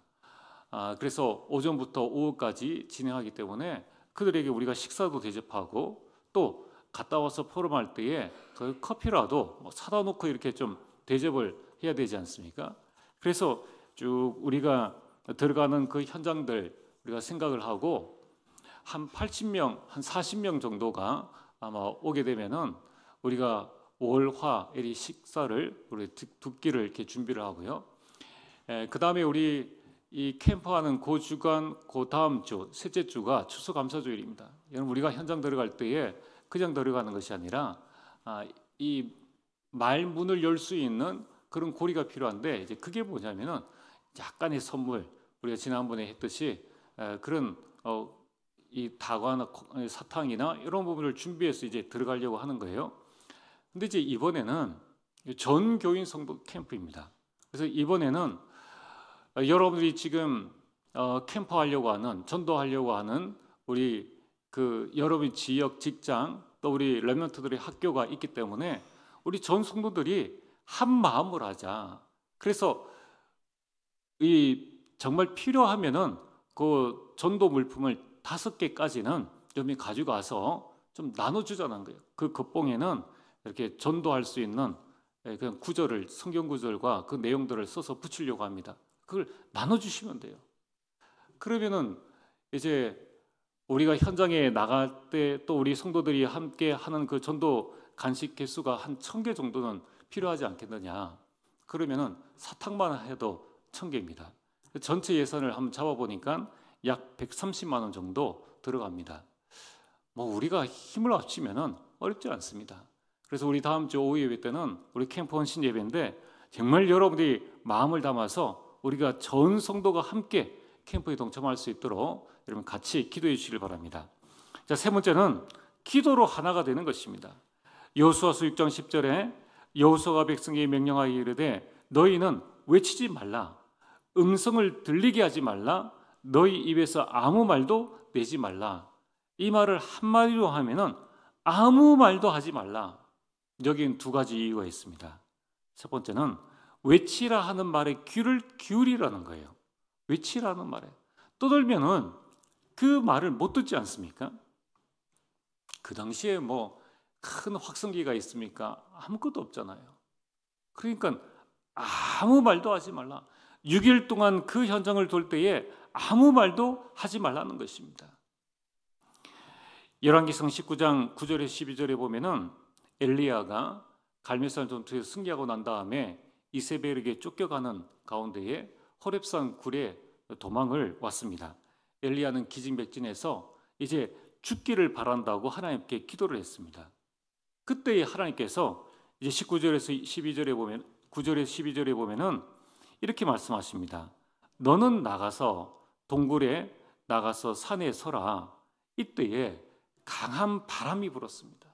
그래서 오전부터 오후까지 진행하기 때문에 그들에게 우리가 식사도 대접하고 또 갔다 와서 포럼할 때에 그 커피라도 사다 놓고 이렇게 좀 대접을 해야 되지 않습니까? 그래서 쭉 우리가 들어가는 그 현장들 우리가 생각을 하고 한 80명, 한 40명 정도가 아마 오게 되면은 우리가 월화 이 식사를 우리 두 끼를 이렇게 준비를 하고요. 그 다음에 우리 이 캠프하는 그 주간, 그 다음 주, 셋째 주가 추수감사주일입니다. 여러분, 우리가 현장 들어갈 때에 그냥 들어가는 것이 아니라 이 말문을 열 수 있는 그런 고리가 필요한데 이제 그게 뭐냐면은 약간의 선물, 우리가 지난번에 했듯이 그런 이 다과나 사탕이나 이런 부분을 준비해서 이제 들어가려고 하는 거예요. 근데 이제 이번에는 전 교인 성도 캠프입니다. 그래서 이번에는 여러분들이 지금 캠프하려고 하는, 전도하려고 하는 우리 그 여러분 지역, 직장 또 우리 렘넌트들의 학교가 있기 때문에 우리 전 성도들이 한 마음을 하자. 그래서 이 정말 필요하면은 그 전도 물품을 5개까지는 좀 가져가서 좀 나눠주자는 거예요. 그 겉봉에는 이렇게 전도할 수 있는 그냥 구절을, 성경 구절과 그 내용들을 써서 붙이려고 합니다. 그걸 나눠주시면 돼요. 그러면은 이제 우리가 현장에 나갈 때 또 우리 성도들이 함께 하는 그 전도 간식 개수가 한 1000개 정도는 필요하지 않겠느냐. 그러면은 사탕만 해도 1,000개입니다. 전체 예산을 한번 잡아보니까 약 130만 원 정도 들어갑니다. 뭐 우리가 힘을 합치면은 어렵지 않습니다. 그래서 우리 다음 주 오후 예배 때는 우리 캠프 헌신 예배인데 정말 여러분들이 마음을 담아서 우리가 전 성도가 함께 캠프에 동참할 수 있도록 여러분 같이 기도해 주시길 바랍니다. 자, 세 번째는 기도로 하나가 되는 것입니다. 여호수아서 6장 10절에 여호수아가 백성에게 명령하여 이르되 너희는 외치지 말라, 음성을 들리게 하지 말라, 너희 입에서 아무 말도 내지 말라. 이 말을 한마디로 하면은 아무 말도 하지 말라. 여기는 두 가지 이유가 있습니다. 첫 번째는 외치라 하는 말에 귀를 기울이라는 거예요. 외치라는 말에 떠들면은 그 말을 못 듣지 않습니까? 그 당시에 뭐 큰 확성기가 있습니까? 아무것도 없잖아요. 그러니까 아무 말도 하지 말라. 6일 동안 그 현장을 돌 때에 아무 말도 하지 말라는 것입니다. 열왕기상 19장 9절에 12절에 보면은 엘리야가 갈멜산 전투에서 승리하고 난 다음에 이세벨에게 쫓겨가는 가운데에 호렙산 굴에 도망을 왔습니다. 엘리야는 기진맥진해서 이제 죽기를 바란다고 하나님께 기도를 했습니다. 그때 하나님께서 이제 19절에서 12절에 보면 9절에서 12절에 보면은 이렇게 말씀하십니다. 너는 나가서 동굴에 나가서 산에 서라. 이때에 강한 바람이 불었습니다.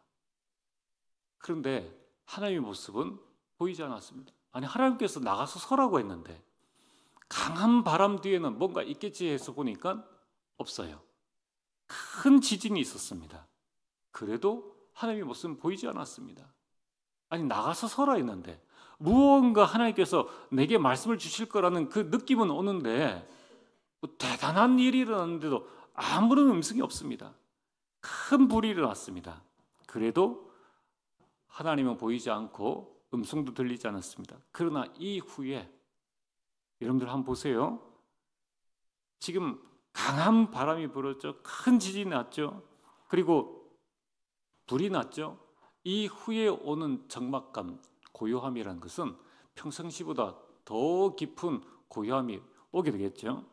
그런데 하나님의 모습은 보이지 않았습니다. 아니 하나님께서 나가서 서라고 했는데 강한 바람 뒤에는 뭔가 있겠지 해서 보니까 없어요. 큰 지진이 있었습니다. 그래도 하나님의 모습은 보이지 않았습니다. 아니 나가서 서라 했는데 무언가 하나님께서 내게 말씀을 주실 거라는 그 느낌은 오는데 뭐 대단한 일이 일어났는데도 아무런 음성이 없습니다. 큰 불이 일어났습니다. 그래도 하나님은 보이지 않고 음성도 들리지 않았습니다. 그러나 이후에 여러분들 한번 보세요. 지금 강한 바람이 불었죠. 큰 지진이 났죠. 그리고 불이 났죠. 이후에 오는 적막감, 고요함이라는 것은 평상시보다 더 깊은 고요함이 오게 되겠죠.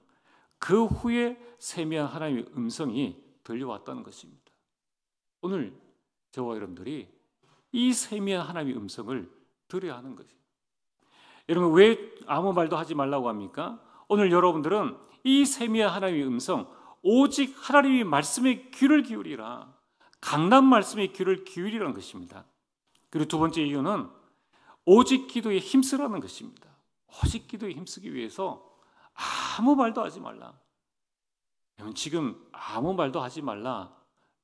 그 후에 세미한 하나님의 음성이 들려왔다는 것입니다. 오늘 저와 여러분들이 이 세미한 하나님의 음성을 들어야 하는 것이에요. 여러분 왜 아무 말도 하지 말라고 합니까? 오늘 여러분들은 이 세미한 하나님의 음성, 오직 하나님의 말씀에 귀를 기울이라, 강단 말씀에 귀를 기울이라는 것입니다. 그리고 두 번째 이유는 오직 기도에 힘쓰라는 것입니다. 오직 기도에 힘쓰기 위해서 아무 말도 하지 말라. 여러분 지금 아무 말도 하지 말라.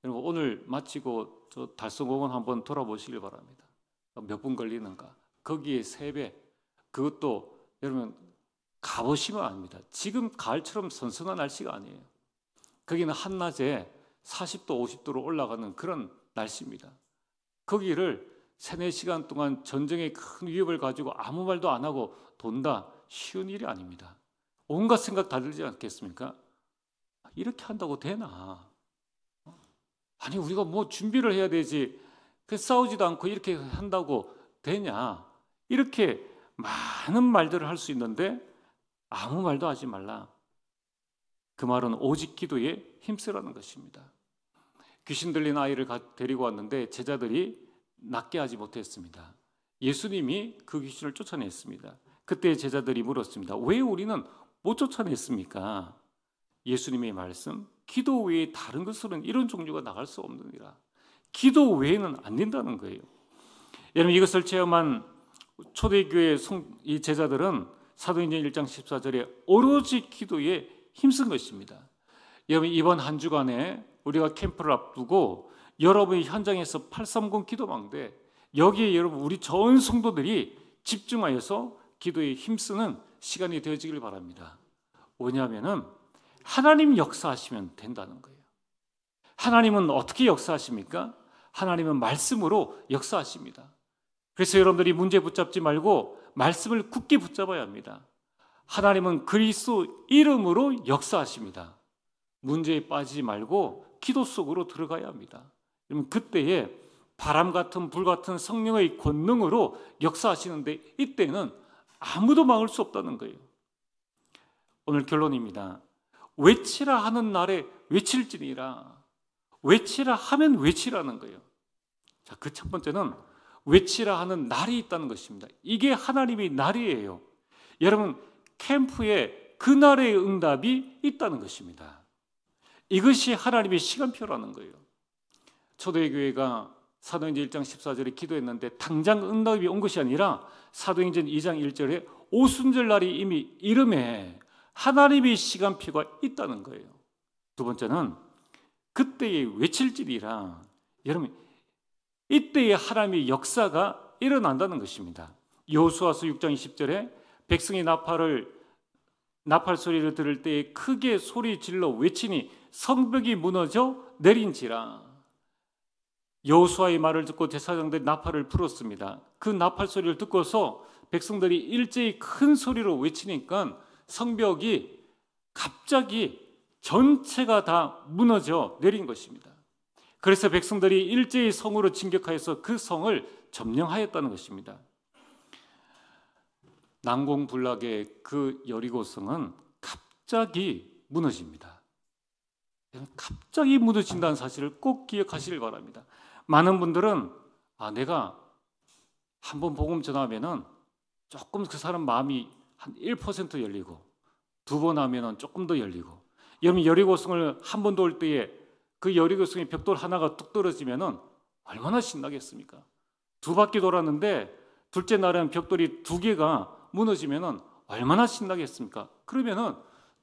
여러분 오늘 마치고 저 달성공원 한번 돌아보시길 바랍니다. 몇 분 걸리는가? 거기에 3배. 그것도 여러분 가보시면 압니다. 지금 가을처럼 선선한 날씨가 아니에요. 거기는 한낮에 40도, 50도로 올라가는 그런 날씨입니다. 거기를 3-4시간 동안 전쟁의 큰 위협을 가지고 아무 말도 안 하고 돈다. 쉬운 일이 아닙니다. 온갖 생각 다 들지 않겠습니까? 이렇게 한다고 되나? 아니 우리가 뭐 준비를 해야 되지. 싸우지도 않고 이렇게 한다고 되냐? 이렇게 많은 말들을 할 수 있는데 아무 말도 하지 말라. 그 말은 오직 기도에 힘쓰라는 것입니다. 귀신 들린 아이를 데리고 왔는데 제자들이 낫게 하지 못했습니다. 예수님이 그 귀신을 쫓아냈습니다. 그때 제자들이 물었습니다. 왜 우리는 못 쫓아냈습니까? 예수님의 말씀, 기도 외에 다른 것으로는 이런 종류가 나갈 수 없느니라. 기도 외에는 안 된다는 거예요. 여러분 이것을 체험한 초대교회 이 제자들은 사도행전 1장 14절에 오로지 기도에 힘쓴 것입니다. 여러분 이번 한 주간에 우리가 캠프를 앞두고 여러분이 현장에서 830 기도망대 여기에 여러분 우리 전 성도들이 집중하여서 기도에 힘쓰는 시간이 되어지길 바랍니다. 왜냐하면 하나님 역사하시면 된다는 거예요. 하나님은 어떻게 역사하십니까? 하나님은 말씀으로 역사하십니다. 그래서 여러분들이 문제 붙잡지 말고 말씀을 굳게 붙잡아야 합니다. 하나님은 그리스도 이름으로 역사하십니다. 문제에 빠지지 말고 기도 속으로 들어가야 합니다. 그러면 그때에 바람 같은 불 같은 성령의 권능으로 역사하시는데 이때는 아무도 막을 수 없다는 거예요. 오늘 결론입니다. 외치라 하는 날에 외칠지니라. 외치라 하면 외치라는 거예요. 자, 그 첫 번째는 외치라 하는 날이 있다는 것입니다. 이게 하나님의 날이에요. 여러분, 캠프에 그날의 응답이 있다는 것입니다. 이것이 하나님의 시간표라는 거예요. 초대의 교회가 사도행전 1장 14절에 기도했는데 당장 응답이 온 것이 아니라 사도행전 2장 1절에 오순절 날이 이미 이름에 하나님의 시간표가 있다는 거예요. 두 번째는 그때에 외칠지니라. 여러분, 이때에 하나님의 역사가 일어난다는 것입니다. 여호수아서 6장 20절에 백성이 나팔 소리를 들을 때에 크게 소리 질러 외치니 성벽이 무너져 내린지라. 여호수아의 말을 듣고 제사장들이 나팔을 불었습니다. 그 나팔 소리를 듣고서 백성들이 일제히 큰 소리로 외치니까 성벽이 갑자기 전체가 다 무너져 내린 것입니다. 그래서 백성들이 일제히 성으로 진격하여서 그 성을 점령하였다는 것입니다. 난공불락의 그 여리고성은 갑자기 무너집니다. 갑자기 무너진다는 사실을 꼭 기억하시길 바랍니다. 많은 분들은 내가 한번 복음 전하면은 조금 그 사람 마음이 한 1% 열리고 두 번 하면은 조금 더 열리고, 여러분 여리고성을 한 번 돌 때에 그 여리고성의 벽돌 하나가 뚝 떨어지면은 얼마나 신나겠습니까? 두 바퀴 돌았는데 둘째 날에는 벽돌이 두 개가 무너지면은 얼마나 신나겠습니까? 그러면은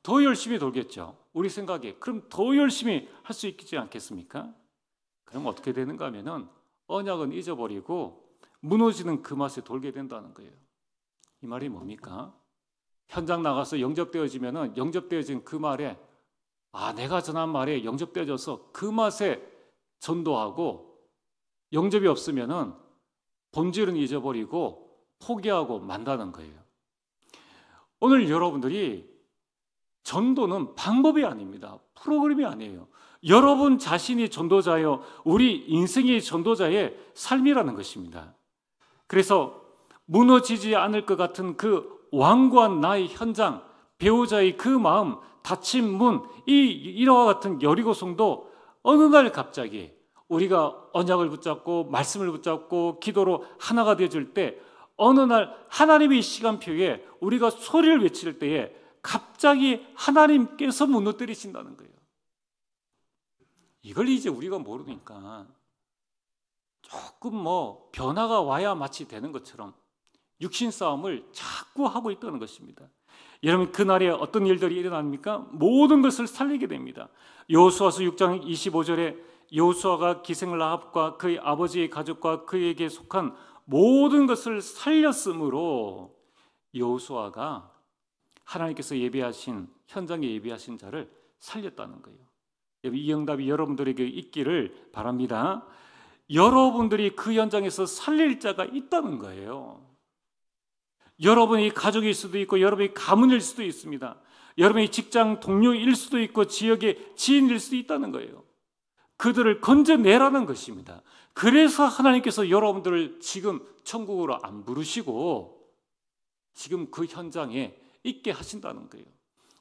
더 열심히 돌겠죠. 우리 생각에. 그럼 더 열심히 할 수 있지 않겠습니까? 그럼 어떻게 되는가 하면은 언약은 잊어버리고 무너지는 그 맛에 돌게 된다는 거예요. 이 말이 뭡니까? 현장 나가서 영접되어지면은 영접되어진 그 말에 내가 전한 말에 영접되어져서 그 맛에 전도하고, 영접이 없으면은 본질은 잊어버리고 포기하고 만다는 거예요. 오늘 여러분들이 전도는 방법이 아닙니다. 프로그램이 아니에요. 여러분 자신이 전도자요, 우리 인생의 전도자의 삶이라는 것입니다. 그래서 무너지지 않을 것 같은 그 완고한 나의 현장, 배우자의 그 마음, 닫힌 문, 이와 같은 여리고성도 어느 날 갑자기 우리가 언약을 붙잡고 말씀을 붙잡고 기도로 하나가 되어줄 때, 어느 날 하나님의 시간표에 우리가 소리를 외칠 때에 갑자기 하나님께서 무너뜨리신다는 거예요. 이걸 이제 우리가 모르니까 조금 변화가 와야 마치 되는 것처럼 육신 싸움을 자꾸 하고 있다는 것입니다. 여러분, 그날에 어떤 일들이 일어납니까? 모든 것을 살리게 됩니다. 여호수아서 6장 25절에 여호수아가 기생라합과 그의 아버지의 가족과 그에게 속한 모든 것을 살렸으므로 여호수아가 하나님께서 예비하신, 현장에 예비하신 자를 살렸다는 거예요. 이 응답이 여러분들에게 있기를 바랍니다. 여러분들이 그 현장에서 살릴 자가 있다는 거예요. 여러분이 가족일 수도 있고 여러분이 가문일 수도 있습니다. 여러분이 직장 동료일 수도 있고 지역의 지인일 수도 있다는 거예요. 그들을 건져내라는 것입니다. 그래서 하나님께서 여러분들을 지금 천국으로 안 부르시고 지금 그 현장에 있게 하신다는 거예요.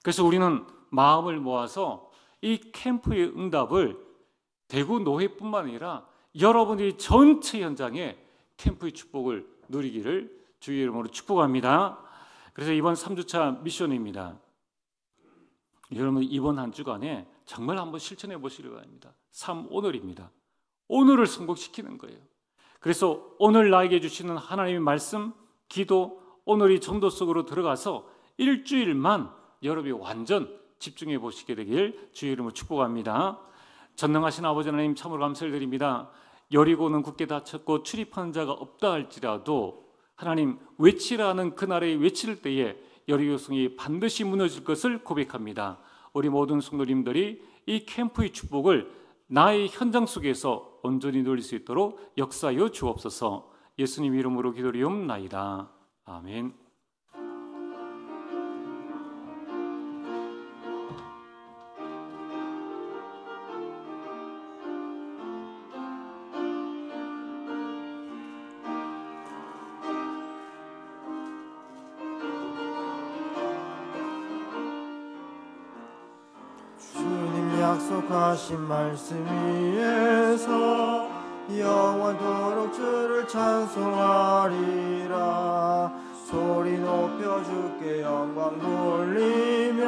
그래서 우리는 마음을 모아서 이 캠프의 응답을 대구 노회뿐만 아니라 여러분들이 전체 현장에 캠프의 축복을 누리기를 주의 이름으로 축복합니다. 그래서 이번 3주차 미션입니다. 여러분 이번 한 주간에 정말 한번 실천해 보시기 바랍니다. 오늘입니다. 오늘을 성공시키는 거예요. 그래서 오늘 나에게 주시는 하나님의 말씀, 기도, 오늘이 전도 속으로 들어가서 일주일만 여러분이 완전 집중해 보시게 되길 주의 이름으로 축복합니다. 전능하신 아버지 하나님, 참으로 감사를 드립니다. 여리고는 굳게 닫혔고 출입하는 자가 없다 할지라도 하나님, 외치라는 그날에 외칠 때에 여리고성이 반드시 무너질 것을 고백합니다. 우리 모든 성도님들이 이 캠프의 축복을 나의 현장 속에서 온전히 누릴 수 있도록 역사하여 주옵소서. 예수님 이름으로 기도리옵나이다. 아멘. 약속하신 말씀 위에서 영원토록 주를 찬송하리라. 소리 높여 주께 영광 돌리며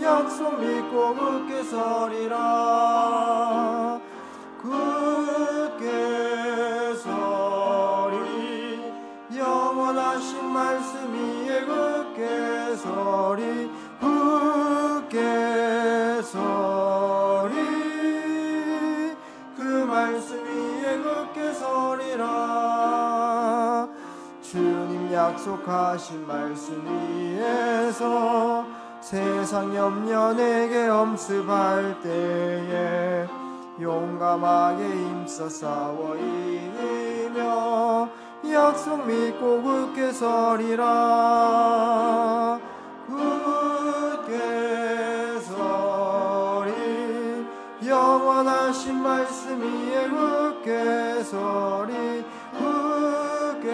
약속 믿고 굳게 서리라. 굳게 서리 영원하신 말씀 위에 굳게 서리. 굳게 서리 그 말씀 위에 굳게 서리라. 주님 약속하신 말씀 위에서 세상 염려 내게 엄습할 때에 용감하게 힘써 싸워 이기며 약속 믿고 굳게 서리라. 굳게 서리 영원하신 말씀 위에 굳게 서리. 굳게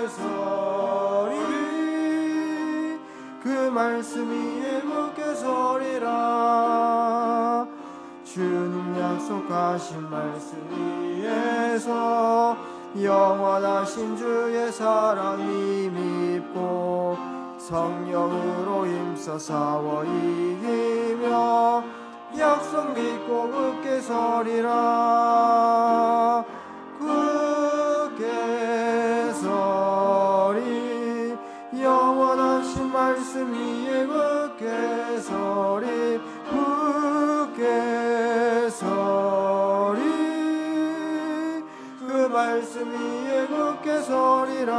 서리 그 말씀 위에 굳게 서리라. 주님 약속하신 말씀 위에서 영원하신 주의 사랑이 믿고 성령으로 힘써 싸워 이기며 약속 믿고 굳게 서리라. 굳게 서리 영원하신 말씀 위에 굳게 서리. 굳게 서리 그 말씀 위에 굳게 서리라.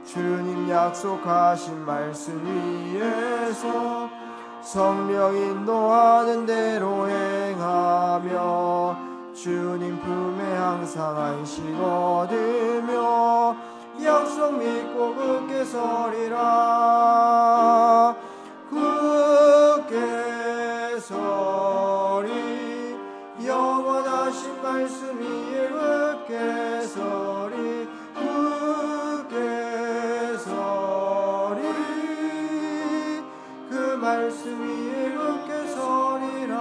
주님 약속하신 말씀 위에서 성령 인도하는 대로 행하며 주님 품에 항상 안식 얻으며 약속 믿고 굳게 서리라. 굳게 서리 영원하신 말씀 위에 굳게 서리. 굳게 서리 그 말씀 위에 굳게 서리라.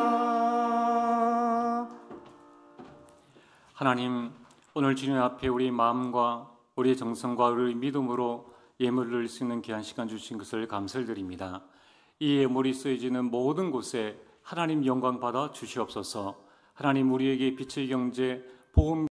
하나님, 오늘 주님 앞에 우리 마음과 우리의 정성과 우리의 믿음으로 예물을 드릴 수 있는 귀한 시간 주신 것을 감사를 드립니다. 이 예물이 쓰여지는 모든 곳에 하나님 영광 받아 주시옵소서. 하나님, 우리에게 빛의 경제, 복음